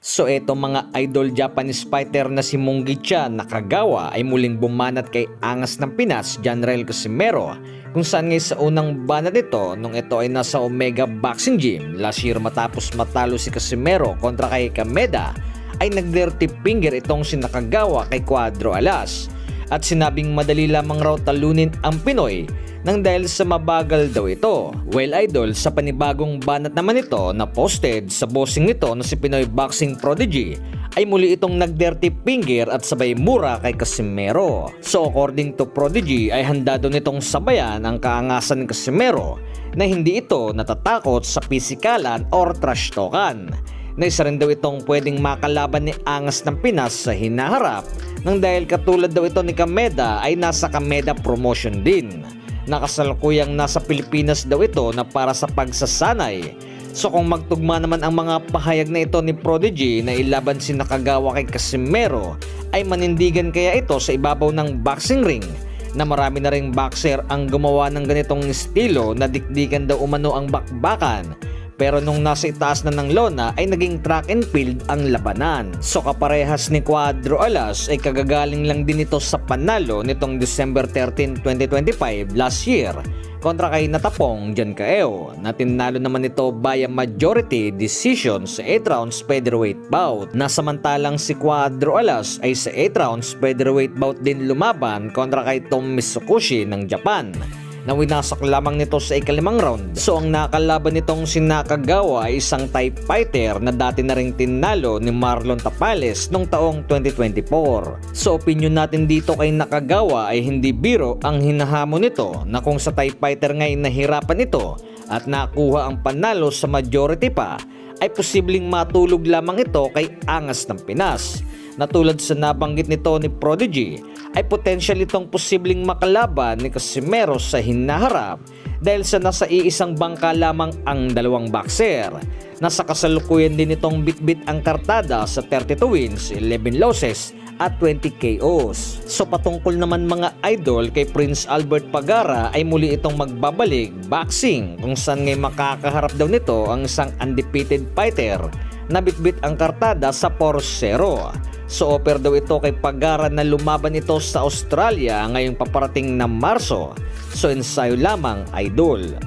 So eto mga idol, Japanese fighter na si Mungicha Nakagawa ay muling bumanat kay angas ng Pinas, Janrael Casimero, kung saan ngay sa unang banat nito nung ito ay nasa Omega Boxing Gym last year matapos matalo si Casimero kontra kay Kameda, ay nag-dirty finger itong si Nakagawa kay Cuadro Alas at sinabing madali lamang raw talunin ang Pinoy nang dahil sa mabagal daw ito. Well idol, sa panibagong banat naman ito na posted sa bossing nito na si Pinoy Boxing Prodigy ay muli itong nag-dirty finger at sabay mura kay Casimero. So according to Prodigy ay handa daw nitong sabayan ang kaangasan ni Casimero na hindi ito natatakot sa pisikalan or trash talkan. Na isa rin daw itong pwedeng makalaban ni angas ng Pinas sa hinaharap nang dahil katulad daw ito ni Kameda ay nasa Kameda promotion din. Nakasalukuyang nasa Pilipinas daw ito na para sa pagsasanay. So kung magtugma naman ang mga pahayag na ito ni Prodigy na ilaban si Nakagawa kay Casimero, ay manindigan kaya ito sa ibabaw ng boxing ring na marami na ring boxer ang gumawa ng ganitong estilo na dikdikan daw umano ang bakbakan. Pero nung nasa itaas na ng lona ay naging track and field ang labanan. So kaparehas ni Cuadro Alas ay kagagaling lang din ito sa panalo nitong December 13, 2025 last year kontra kay Natapong Giancaeo na tinalo naman ito via majority decision sa 8 rounds featherweight bout. Na samantalang si Cuadro Alas ay sa 8 rounds featherweight bout din lumaban kontra kay Tom Mitsukushi ng Japan na winasak lamang nito sa ikalimang round. So ang nakalaban nitong si Nakagawa ay isang Thai fighter na dati na ring tinalo ni Marlon Tapales noong taong 2024. So opinion natin dito kay Nakagawa ay hindi biro ang hinahamon nito na kung sa Thai fighter ngay nahirapan ito at nakuha ang panalo sa majority pa, ay posibleng matulog lamang ito kay angas ng Pinas. Na tulad sa nabanggit nito ni Prodigy, ay potential itong posibleng makalaban ni Casimero sa hinaharap dahil sa nasa iisang bangka lamang ang dalawang boxer. Nasa kasalukuyan din itong bitbit ang kartada sa 32 wins, 11 losses at 20 KOs. So patungkol naman mga idol kay Prince Albert Pagara ay muli itong magbabalik boxing kung saan ngay makakaharap daw nito ang isang undefeated fighter na bitbit ang kartada sa 4-0. So offer daw ito kay Pagara na lumaban ito sa Australia ngayong paparating na Marso. So ensayo lamang idol.